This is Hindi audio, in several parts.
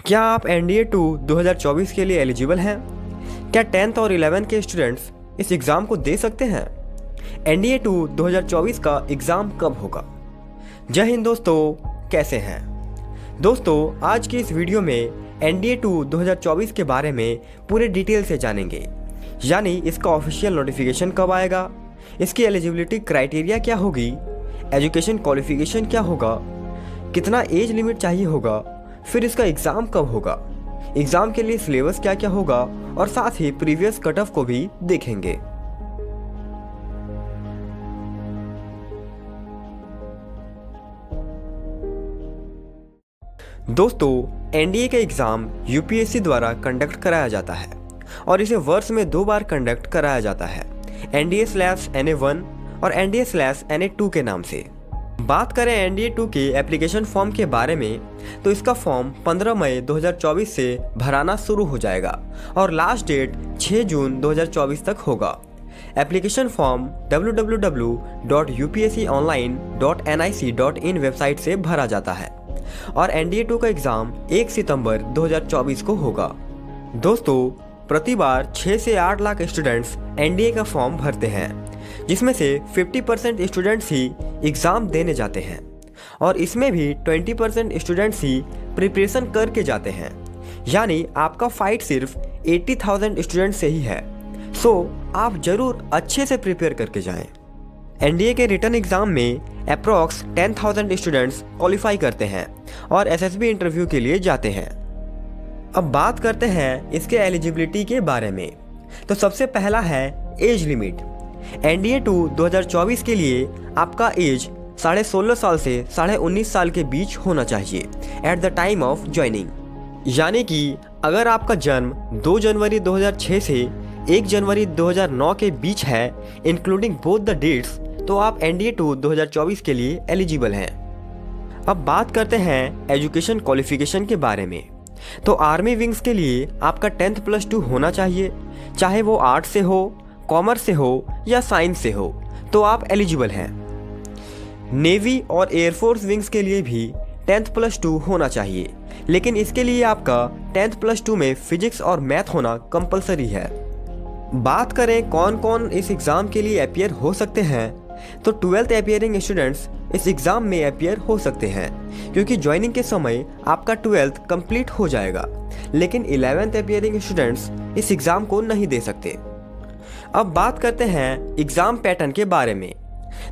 क्या आप एनडीए 2 2024 के लिए एलिजिबल हैं? क्या 10th और 11th के स्टूडेंट्स इस एग्ज़ाम को दे सकते हैं? एनडीए 2 2024 का एग्ज़ाम कब होगा? जय हिंद दोस्तों, कैसे हैं? दोस्तों, आज की इस वीडियो में एनडीए 2 2024 के बारे में पूरे डिटेल से जानेंगे। यानी इसका ऑफिशियल नोटिफिकेशन कब आएगा, इसकी एलिजिबिलिटी क्राइटेरिया क्या होगी, एजुकेशन क्वालिफिकेशन क्या होगा, कितना एज लिमिट चाहिए होगा, फिर इसका एग्ज़ाम कब होगा, एग्ज़ाम के लिए सिलेबस क्या क्या होगा और साथ ही प्रीवियस कट ऑफ को भी देखेंगे। दोस्तों, एनडीए का एग्ज़ाम यूपीएससी द्वारा कंडक्ट कराया जाता है और इसे वर्ष में 2 बार कंडक्ट कराया जाता है, NDA/NA1 और NDA/NA2 के नाम से। बात करें एनडीए 2 के एप्लीकेशन फॉर्म के बारे में तो इसका फॉर्म 15 मई 2024 से भराना शुरू हो जाएगा और लास्ट डेट 6 जून 2024 तक होगा। एप्लीकेशन फॉर्म www.upsconline.nic.in वेबसाइट से भरा जाता है और एनडीए 2 का एग्ज़ाम 1 सितंबर 2024 को होगा। दोस्तों, प्रति बार 6 से 8 लाख स्टूडेंट्स एनडीए का फॉर्म भरते हैं, जिसमें से 50% स्टूडेंट्स ही एग्ज़ाम देने जाते हैं और इसमें भी 20% स्टूडेंट्स ही प्रिपरेशन करके जाते हैं। यानी आपका फाइट सिर्फ 80,000 स्टूडेंट्स से ही है। सो आप ज़रूर अच्छे से प्रिपेयर करके जाएं। एनडीए के रिटन एग्ज़ाम में अप्रॉक्स 10,000 स्टूडेंट्स क्वालिफाई करते हैं और एसएसबी इंटरव्यू के लिए जाते हैं। अब बात करते हैं इसके एलिजिबिलिटी के बारे में। तो सबसे पहला है एज लिमिट। एनडीए 2 2024 के लिए आपका एज 16.5 साल से 19.5 साल के बीच होना चाहिए at the time of joining. यानी कि अगर आपका जन्म 2 जनवरी 2006 से 1 जनवरी 2009 के बीच है, इंक्लूडिंग बोथ द डेट्स, तो आप एनडीए 2 2024 के लिए एलिजिबल हैं। अब बात करते हैं एजुकेशन क्वालिफिकेशन के बारे में। तो आर्मी विंग्स के लिए आपका 10th + 2 होना चाहिए, चाहे वो आर्ट्स से हो, कॉमर्स से हो या साइंस से हो, तो आप एलिजिबल हैं। नेवी और एयरफोर्स विंग्स के लिए भी 10th + 2 होना चाहिए, लेकिन इसके लिए आपका 10th + 2 में फिजिक्स और मैथ होना कंपलसरी है। बात करें कौन कौन इस एग्ज़ाम के लिए अपियर हो सकते हैं, तो 12th अपियरिंग स्टूडेंट्स इस एग्ज़ाम में अपियर हो सकते हैं, क्योंकि ज्वाइनिंग के समय आपका 12th कंप्लीट हो जाएगा, लेकिन 11th अपियरिंग स्टूडेंट्स इस एग्ज़ाम को नहीं दे सकते। अब बात करते हैं एग्ज़ाम पैटर्न के बारे में।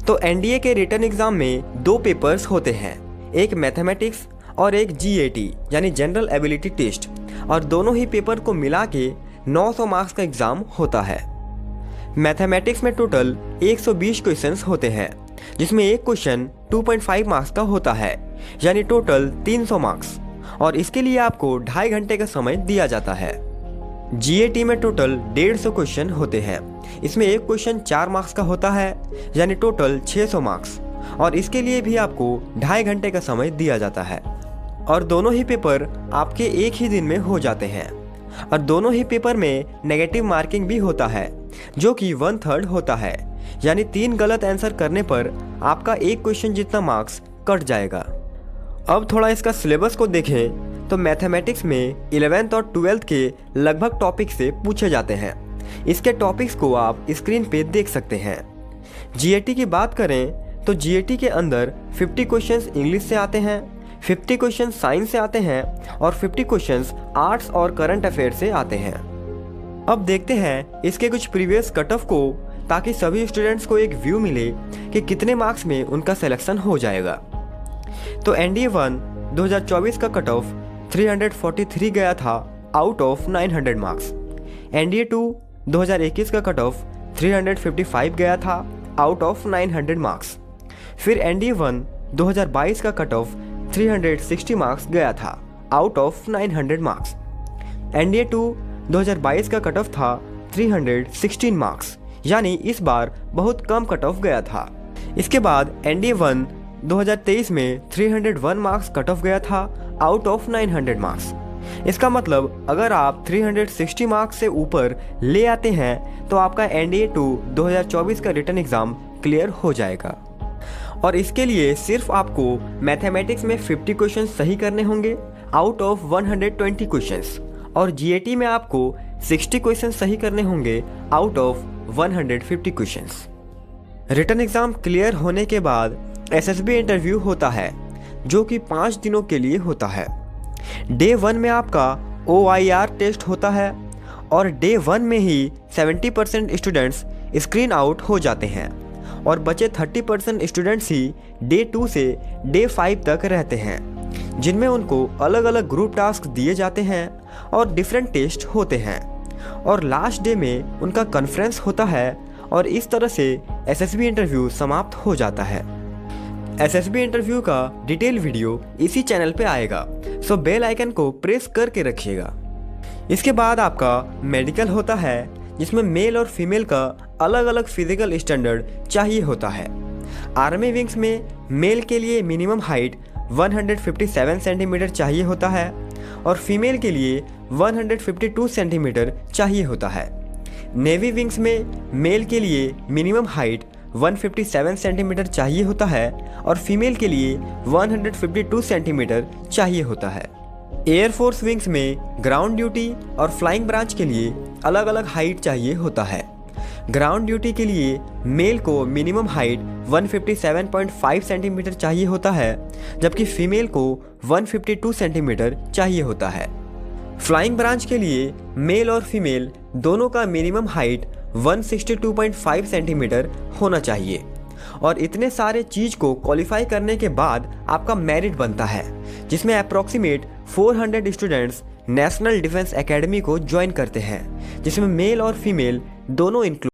तो एनडीए के रिटन एग्ज़ाम में 2 पेपर्स होते हैं, एक मैथमेटिक्स और एक जीएटी यानी जनरल एबिलिटी टेस्ट, और दोनों ही पेपर को मिला के 900 मार्क्स का एग्ज़ाम होता है। मैथमेटिक्स में टोटल 120 क्वेश्चंस होते हैं, जिसमें एक क्वेश्चन 2.5 मार्क्स का होता है, यानी टोटल 300 मार्क्स, और इसके लिए आपको 2.5 घंटे का समय दिया जाता है। जीएटी में टोटल 150 क्वेश्चन होते हैं, इसमें एक क्वेश्चन 4 मार्क्स का होता है, यानी टोटल 600 मार्क्स, और इसके लिए भी आपको 2.5 घंटे का समय दिया जाता है। और दोनों ही पेपर आपके एक ही दिन में हो जाते हैं, और दोनों ही पेपर में नेगेटिव मार्किंग भी होता है, जो कि 1/3 होता है, यानी 3 गलत आंसर करने पर आपका एक क्वेश्चन जितना मार्क्स कट जाएगा। अब थोड़ा इसका सिलेबस को देखें तो मैथमेटिक्स में 11th और 12th के लगभग टॉपिक से पूछे जाते हैं। इसके टॉपिक्स को आप स्क्रीन पे देख सकते हैं। जीएटी की बात करें तो जीएटी के अंदर 50 क्वेश्चंस इंग्लिश से आते हैं, 50 क्वेश्चन साइंस से आते हैं और 50 क्वेश्चंस आर्ट्स और करंट अफेयर से आते हैं। अब देखते हैं इसके कुछ प्रीवियस कट ऑफ को, ताकि सभी स्टूडेंट्स को एक व्यू मिले कि कितने मार्क्स में उनका सिलेक्शन हो जाएगा। तो एनडीए 1 2024 का कट ऑफ 343 गया था आउट ऑफ 900 मार्क्स। एनडीए 2 2021 का कट ऑफ 355 गया था आउट ऑफ 900 मार्क्स। फिर एनडीए 1 2022 का कट ऑफ 360 मार्क्स गया था आउट ऑफ 900 मार्क्स। एनडीए 2 2022 का कट ऑफ था 316 मार्क्स, यानी इस बार बहुत कम कट ऑफ गया था। इसके बाद एनडीए 1 2023 में 301 मार्क्स कट ऑफ गया था आउट ऑफ 900 मार्क्स। इसका मतलब अगर आप 360 मार्क्स से ऊपर ले आते हैं तो आपका एनडीए 2 2024 का रिटन एग्ज़ाम क्लियर हो जाएगा। और इसके लिए सिर्फ आपको मैथमेटिक्स में 50 क्वेश्चन सही करने होंगे आउट ऑफ 120 क्वेश्चंस और जीएटी में आपको 60 क्वेश्चन सही करने होंगे out of 150 questions. Written exam clear होने के बाद एसएसबी इंटरव्यू होता है जो कि 5 दिनों के लिए होता है। डे 1 में आपका OIR टेस्ट होता है और डे 1 में ही 70% स्टूडेंट्स स्क्रीन आउट हो जाते हैं और बचे 30% स्टूडेंट्स ही डे 2 से डे 5 तक रहते हैं, जिनमें उनको अलग अलग ग्रुप टास्क दिए जाते हैं और डिफरेंट टेस्ट होते हैं और लास्ट डे में उनका कॉन्फ्रेंस होता है और इस तरह से एसएसबी इंटरव्यू समाप्त हो जाता है। एसएसबी इंटरव्यू का डिटेल वीडियो इसी चैनल पे आएगा, सो बेल आइकन को प्रेस करके रखिएगा। इसके बाद आपका मेडिकल होता है जिसमें मेल और फीमेल का अलग अलग फिजिकल स्टैंडर्ड चाहिए होता है। आर्मी विंग्स में मेल के लिए मिनिमम हाइट 157 सेंटीमीटर चाहिए होता है और फीमेल के लिए 152 सेंटीमीटर चाहिए होता है। नेवी विंग्स में मेल के लिए मिनिमम हाइट 157 सेंटीमीटर चाहिए होता है और फीमेल के लिए 152 सेंटीमीटर चाहिए होता है। एयरफोर्स विंग्स में ग्राउंड ड्यूटी और फ्लाइंग ब्रांच के लिए अलग अलग हाइट चाहिए होता है। ग्राउंड ड्यूटी के लिए मेल को मिनिमम हाइट 157.5 सेंटीमीटर चाहिए होता है, जबकि फीमेल को 152 सेंटीमीटर चाहिए होता है। फ्लाइंग ब्रांच के लिए मेल और फीमेल दोनों का मिनिमम हाइट 162.5 सेंटीमीटर होना चाहिए और इतने सारे चीज़ को क्वालिफाई करने के बाद आपका मेरिट बनता है, जिसमें approximate 400 students national defence academy को ज्वाइन करते हैं, जिसमें मेल और फीमेल दोनों इंक्लूड